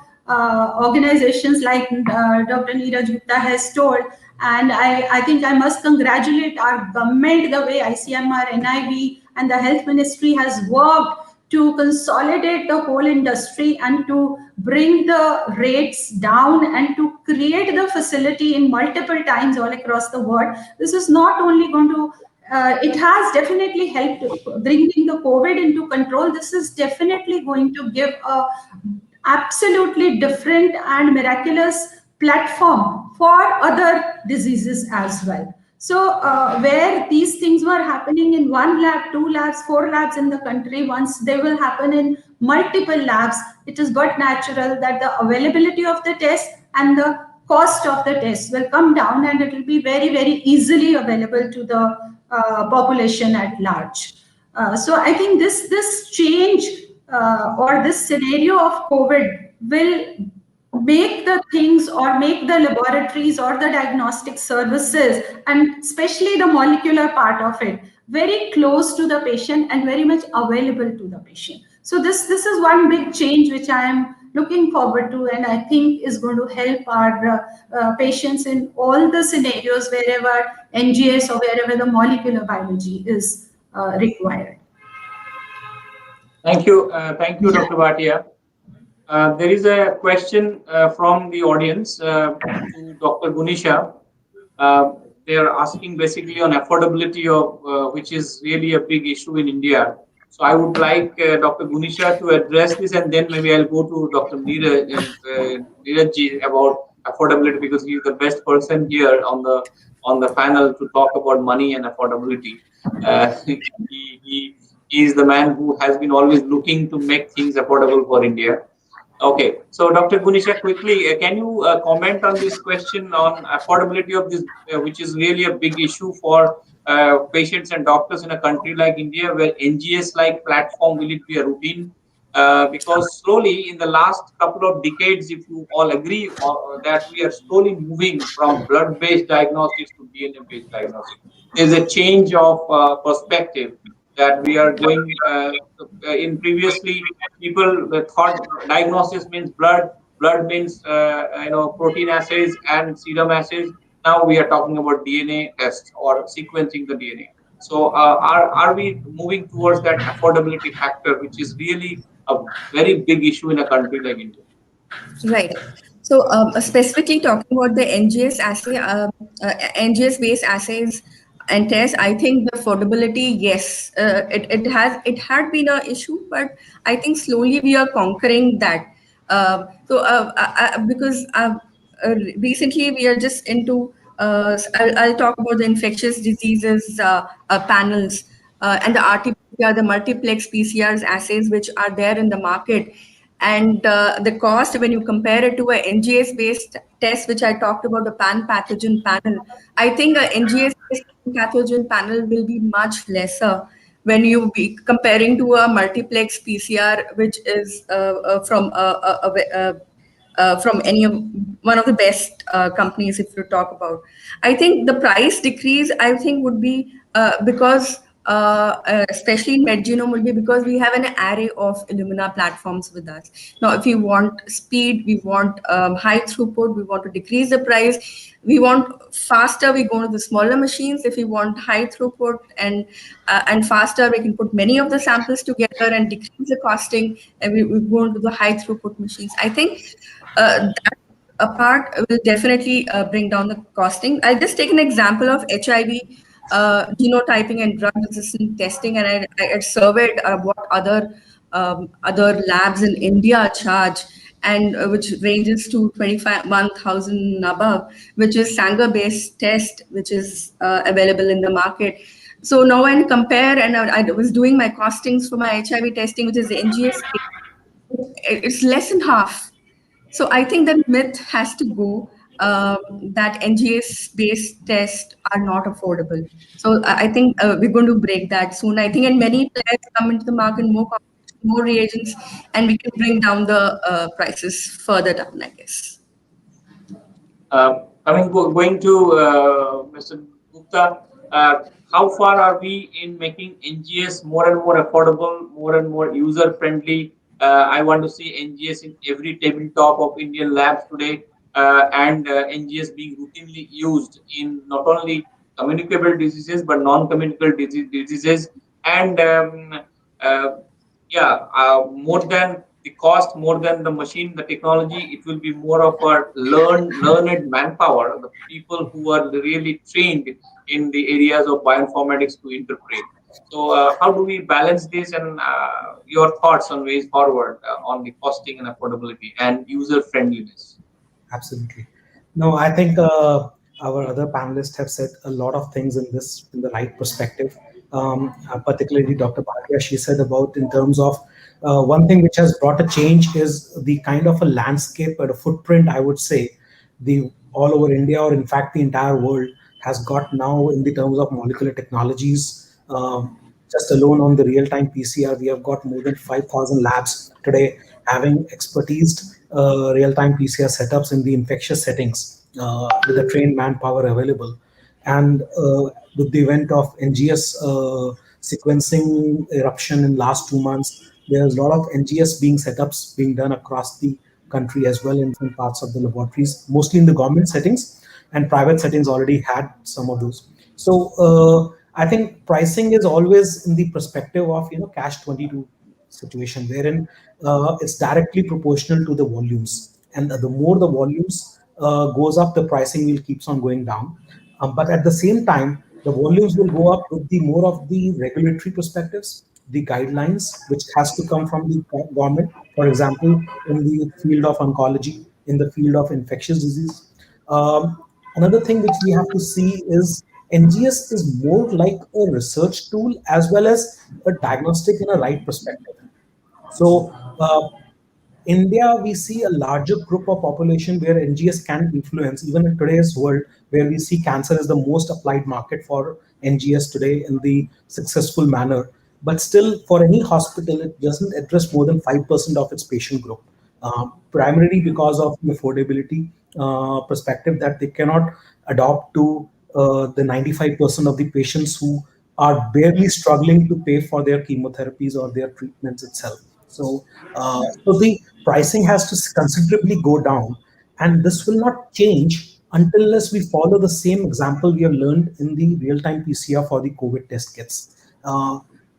organizations like Dr. Neeraj Gupta has told, and I think I must congratulate our government, the way ICMR, NIV, and the health ministry has worked to consolidate the whole industry and to bring the rates down and to create the facility in multiple times all across the world. This is not only going to it has definitely helped bringing the COVID into control. This is definitely going to give a absolutely different and miraculous platform for other diseases as well. So where these things were happening in one lab, two labs, four labs in the country, once they will happen in multiple labs, it is but natural that the availability of the test and the cost of the test will come down, and it will be very easily available to the population at large. So I think this change or this scenario of COVID will make the things or make the laboratories or the diagnostic services, and especially the molecular part of it, very close to the patient and very much available to the patient. So this is one big change which I am looking forward to, and I think is going to help our patients in all the scenarios wherever NGS or wherever the molecular biology is required. Thank you, Dr. Bhatia. There is a question from the audience to Dr. Gunisha. They are asking basically on affordability of which is really a big issue in India. So I would like Dr. Gunisha to address this, and then maybe I'll go to Dr. Neeraj ji about affordability, because he is the best person here on the panel to talk about money and affordability. He is the man who has been always looking to make things affordable for India. Okay, so Dr. Gunisha, quickly, can you comment on this question on affordability of this, which is really a big issue for patients and doctors in a country like India, where NGS-like platform, will it be a routine? Because slowly, in the last couple of decades, if you all agree that we are slowly moving from blood-based diagnostics to DNA-based diagnostics, there's a change of perspective that we are going in previously people thought diagnosis means blood means protein assays and serum assays. Now we are talking about DNA tests or sequencing the DNA. So are we moving towards that affordability factor, which is really a very big issue in a country like India? Right. So specifically talking about the NGS assay, NGS based assays and tests, I think the affordability, yes, it had been an issue, but I think slowly we are conquering that. Because recently we are just into, I'll talk about the infectious diseases panels and the RT-PCR, the multiplex PCRs assays which are there in the market. And the cost, when you compare it to a NGS-based test, which I talked about, the pan-pathogen panel, I think a NGS-based pathogen panel will be much lesser when you be comparing to a multiplex PCR, which is from any of one of the best companies, if you talk about. I think the price decrease, I think, would be because especially in MedGenome, will be because we have an array of Illumina platforms with us. Now, if we want speed, we want high throughput, we want to decrease the price, we want faster, we go to the smaller machines. If we want high throughput and faster, we can put many of the samples together and decrease the costing, and we go into the high throughput machines. I think that a part will definitely bring down the costing. I'll just take an example of HIV genotyping and drug-resistant testing, and I surveyed what other labs in India charge, and which ranges to 21,000 above, which is Sanger-based test, which is available in the market. So now when compare, and I was doing my costings for my HIV testing, which is the NGS, it's less than half. So I think that myth has to go, that NGS-based tests are not affordable. So I think we're going to break that soon. I think, and many players come into the market, more competition, more reagents, and we can bring down the prices further down, I guess. Going to Mr. Gupta, how far are we in making NGS more and more affordable, more and more user-friendly? I want to see NGS in every tabletop of Indian labs today, and NGS being routinely used in not only communicable diseases but non-communicable diseases. And more than the cost, more than the machine, the technology, it will be more of a learned manpower, the people who are really trained in the areas of bioinformatics to interpret. So how do we balance this, and your thoughts on ways forward on the costing and affordability and user friendliness? Absolutely. No, I think our other panelists have said a lot of things in the right perspective. Particularly Dr. Bhatia, she said about in terms of one thing which has brought a change is the kind of a landscape or a footprint, I would say, the all over India, or in fact the entire world, has got now in the terms of molecular technologies. Just alone on the real-time PCR, we have got more than 5,000 labs today, having expertised real-time PCR setups in the infectious settings with the trained manpower available. And with the event of NGS sequencing eruption in last 2 months, there's a lot of NGS being setups being done across the country as well in different parts of the laboratories, mostly in the government settings, and private settings already had some of those. So I think pricing is always in the perspective of cash 22 situation, wherein it's directly proportional to the volumes, and the more the volumes goes up, the pricing will keeps on going down. But at the same time, the volumes will go up with the more of the regulatory perspectives, the guidelines, which has to come from the government. For example, in the field of oncology, in the field of infectious disease. Another thing which we have to see is NGS is more like a research tool as well as a diagnostic in a right perspective. So India, we see a larger group of population where NGS can influence, even in today's world, where we see cancer is the most applied market for NGS today in the successful manner. But still, for any hospital, it doesn't address more than 5% of its patient group, primarily because of the affordability perspective that they cannot adopt to the 95% of the patients who are barely struggling to pay for their chemotherapies or their treatments itself. So the pricing has to considerably go down, and this will not change until unless we follow the same example we have learned in the real-time PCR for the COVID test kits.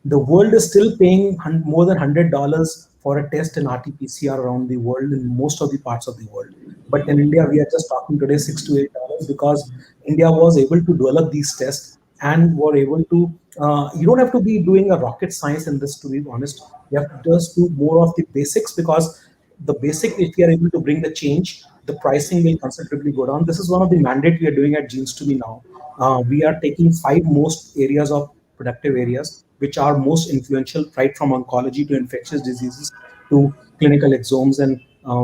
The world is still paying more than $100 for a test in RT-PCR around the world in most of the parts of the world. But in India, we are just talking today $6 to $8 because India was able to develop these tests and were able to. You don't have to be doing a rocket science in this, to be honest. You have to just do more of the basics, because the basic, if we are able to bring the change, the pricing will considerably go down. This is one of the mandate we are doing at Genes to Me now. We are taking 5 most areas of productive areas which are most influential, right from oncology to infectious diseases to clinical exomes and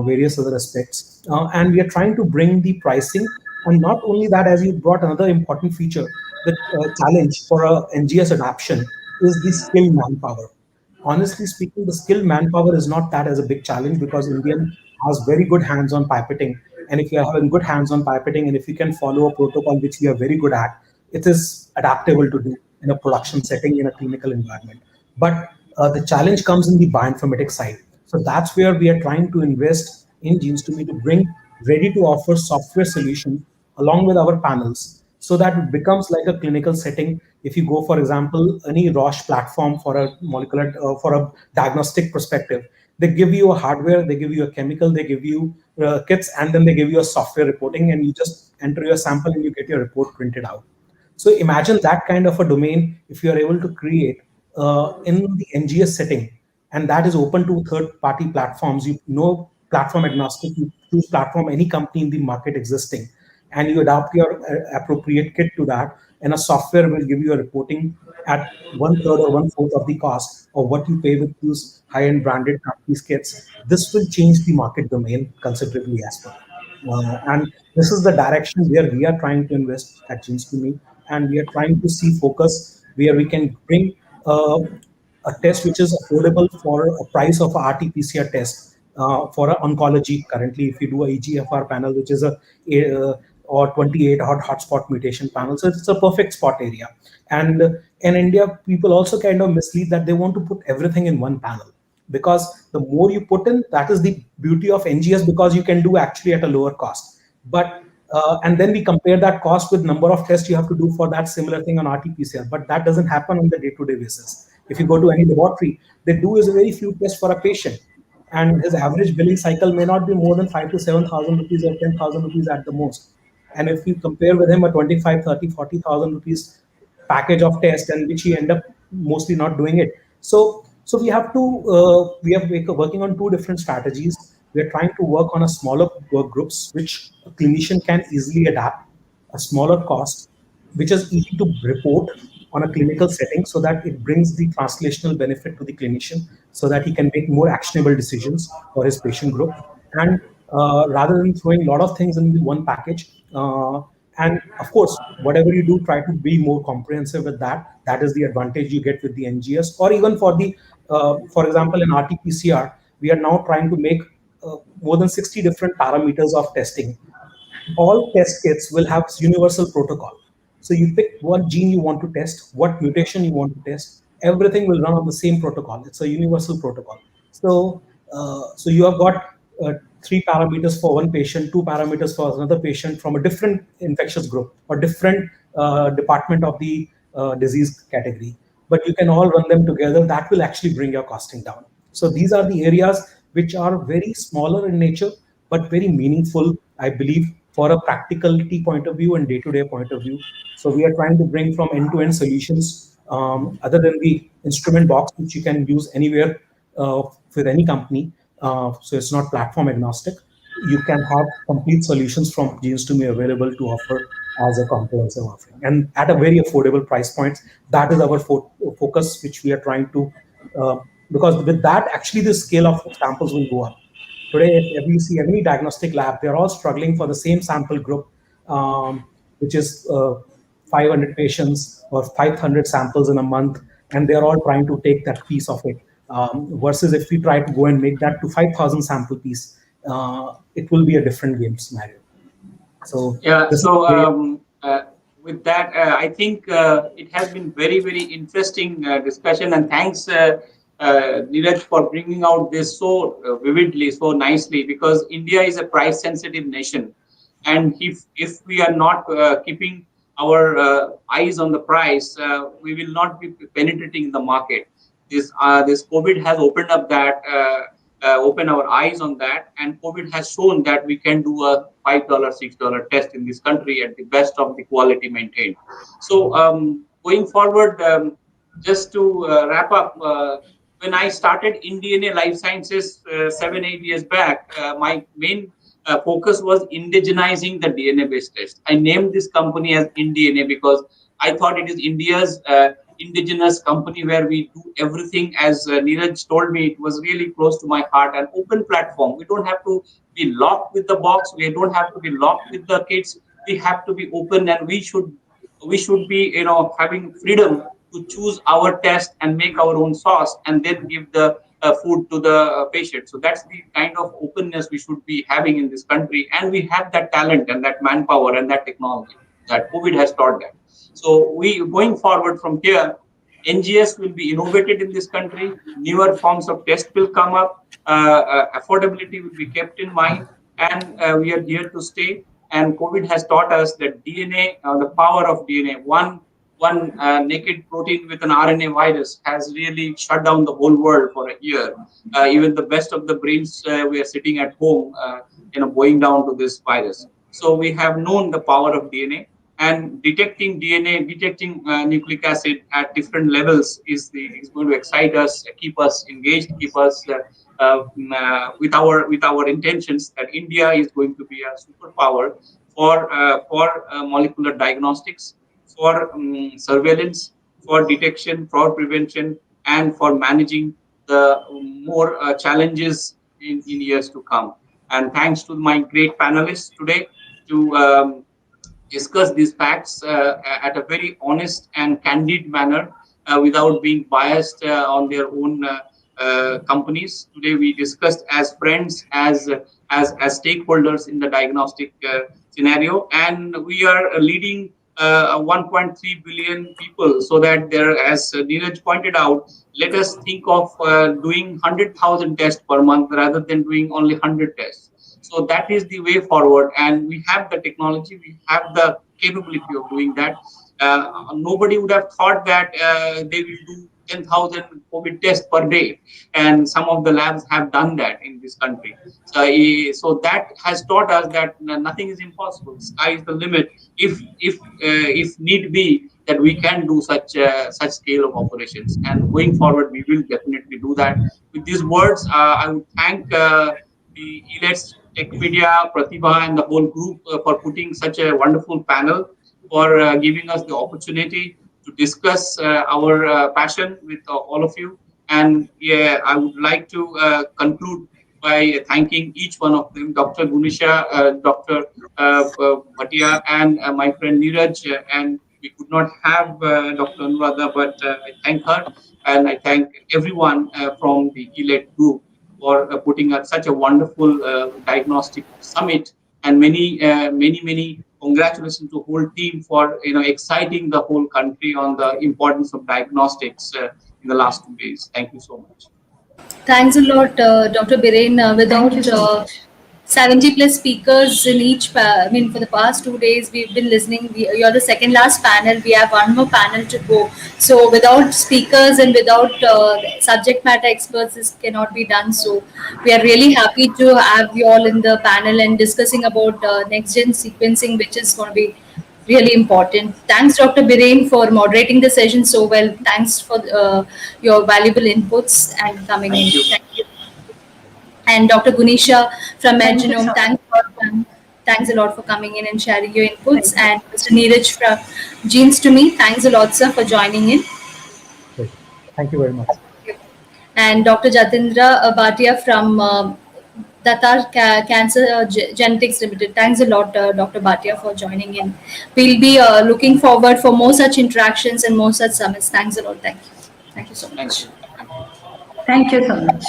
various other aspects. And we are trying to bring the pricing. And not only that, as you brought another important feature, the challenge for a NGS adoption is the skilled manpower. Honestly speaking, the skilled manpower is not that as a big challenge because Indian has very good hands on pipetting. And if you are having good hands on pipetting, and if you can follow a protocol which we are very good at, it is adaptable to do in a production setting in a clinical environment. But the challenge comes in the bioinformatics side. So that's where we are trying to invest in Genes to Me to bring ready to offer software solution along with our panels, so that it becomes like a clinical setting. If you go, for example, any Roche platform for a molecular for a diagnostic perspective, they give you a hardware, they give you a chemical, they give you kits, and then they give you a software reporting, and you just enter your sample and you get your report printed out. So imagine that kind of a domain if you are able to create in the NGS setting, and that is open to third-party platforms. You know, platform agnostic. You choose platform any company in the market existing, and you adapt your appropriate kit to that, and a software will give you a reporting at 1/3 or 1/4 of the cost of what you pay with those high-end branded companies kits. This will change the market domain considerably as well. And this is the direction where we are trying to invest at Genes to Me, and we are trying to see focus where we can bring a test which is affordable for a price of a RT-PCR test for oncology. Currently, if you do a EGFR panel, which is a or 28 hotspot mutation panel, so it's a perfect spot area. And in India, people also kind of mislead that they want to put everything in one panel, because the more you put in, that is the beauty of NGS, because you can do actually at a lower cost. But and then we compare that cost with number of tests you have to do for that similar thing on RT-PCR, but that doesn't happen on the day-to-day basis. If you go to any laboratory, they do is a very few tests for a patient, and his average billing cycle may not be more than 5 to 7,000 rupees or 10,000 rupees at the most. And if you compare with him a 25, 30, 40,000 rupees package of tests, and which he end up mostly not doing it. So we have to we are working on two different strategies. We are trying to work on a smaller work groups which a clinician can easily adapt, a smaller cost, which is easy to report on a clinical setting, so that it brings the translational benefit to the clinician, so that he can make more actionable decisions for his patient group. And rather than throwing a lot of things in the one package, and of course, whatever you do, try to be more comprehensive with that. That is the advantage you get with the NGS, or even for the, for example, in RT-PCR, we are now trying to make more than 60 different parameters of testing. All test kits will have universal protocol. So you pick what gene you want to test, what mutation you want to test. Everything will run on the same protocol. It's a universal protocol. So you have got three parameters for one patient, two parameters for another patient from a different infectious group or different department of the disease category. But you can all run them together. That will actually bring your costing down. So these are the areas which are very smaller in nature, but very meaningful, I believe, for a practicality point of view and day-to-day point of view. So we are trying to bring from end-to-end solutions, other than the instrument box, which you can use anywhere with any company. So it's not platform agnostic. You can have complete solutions from Genes to Me available to offer as a comprehensive offering, and at a very affordable price point. That is our focus, which we are trying to, because with that, actually, the scale of samples will go up. Today, if you see any diagnostic lab, they're all struggling for the same sample group, which is 500 patients or 500 samples in a month, and they're all trying to take that piece of it. Versus if we try to go and make that to 5,000 sample piece, it will be a different game scenario. So Yeah. this So is with that, I think it has been very, very interesting discussion, and thanks, Neeraj, for bringing out this so vividly, so nicely. Because India is a price-sensitive nation, and if we are not keeping our eyes on the price, we will not be penetrating the market. This COVID has opened up that. Open our eyes on that, and COVID has shown that we can do a $5, $6 test in this country at the best of the quality maintained. So going forward, just to wrap up, when I started in DNA Life Sciences 7, 8 years back, my main focus was indigenizing the DNA-based test. I named this company as InDNA because I thought it is India's indigenous company where we do everything. As Neeraj told me, it was really close to my heart. An open platform. We don't have to be locked with the box. We don't have to be locked with the kits. We have to be open, and we should be, having freedom to choose our test and make our own sauce and then give the food to the patient. So that's the kind of openness we should be having in this country, and we have that talent and that manpower and that technology. That COVID has taught that. So we going forward from here, NGS will be innovated in this country. Newer forms of test will come up. Affordability will be kept in mind, and we are here to stay. And COVID has taught us that DNA, the power of DNA, one naked protein with an RNA virus has really shut down the whole world for a year. Even the best of the brains, we are sitting at home, going down to this virus. So we have known the power of DNA, and detecting DNA, detecting nucleic acid at different levels is going to excite us, keep us engaged, keep us with our intentions that India is going to be a superpower for molecular diagnostics, for surveillance, for detection, for prevention, and for managing the more challenges in years to come. And thanks to my great panelists today to discuss these facts at a very honest and candid manner, without being biased on their own companies. Today we discussed as friends, as stakeholders in the diagnostic scenario, and we are leading 1.3 billion people. So that there, as Neeraj pointed out, let us think of doing 100,000 tests per month rather than doing only 100 tests. So that is the way forward, and we have the technology, we have the capability of doing that. Nobody would have thought that they will do 10,000 COVID tests per day, and some of the labs have done that in this country. So that has taught us that nothing is impossible. Sky is the limit. If need be, that we can do such scale of operations, and going forward, we will definitely do that. With these words, I would thank the Elets Technomedia, Pratibha, and the whole group for putting such a wonderful panel, for giving us the opportunity to discuss our passion with all of you. And yeah, I would like to conclude by thanking each one of them, Dr. Gunisha, Dr. Bhatia, and my friend Neeraj. And we could not have Dr. Anuradha, but I thank her, and I thank everyone from the Elet group for putting up such a wonderful diagnostic summit, and many congratulations to whole team for exciting the whole country on the importance of diagnostics in the last 2 days. Thank you so much. Thanks a lot, Dr. Biren. Thank you Without so much. 70 plus speakers in each, I mean, for the past 2 days, we've been listening. You're the second last panel. We have one more panel to go. So without speakers and without subject matter experts, this cannot be done. So we are really happy to have you all in the panel and discussing about next gen sequencing, which is going to be really important. Thanks, Dr. Biren, for moderating the session so well. Thanks for your valuable inputs and coming in. Thank you. Thank you. And Dr. Gunisha from Thank you so Genome, much. thanks a lot for coming in and sharing your inputs. Thank you. And Mr. Neeraj from Genes to Me, thanks a lot, sir, for joining in. Great. Thank you very much. And Dr. Jatinder Bhatia from Datar Cancer Genetics Limited. Thanks a lot, Dr. Bhatia, for joining in. We'll be looking forward for more such interactions and more such summits. Thanks a lot. Thank you. Thank you so much. Thank you. Thank you so much.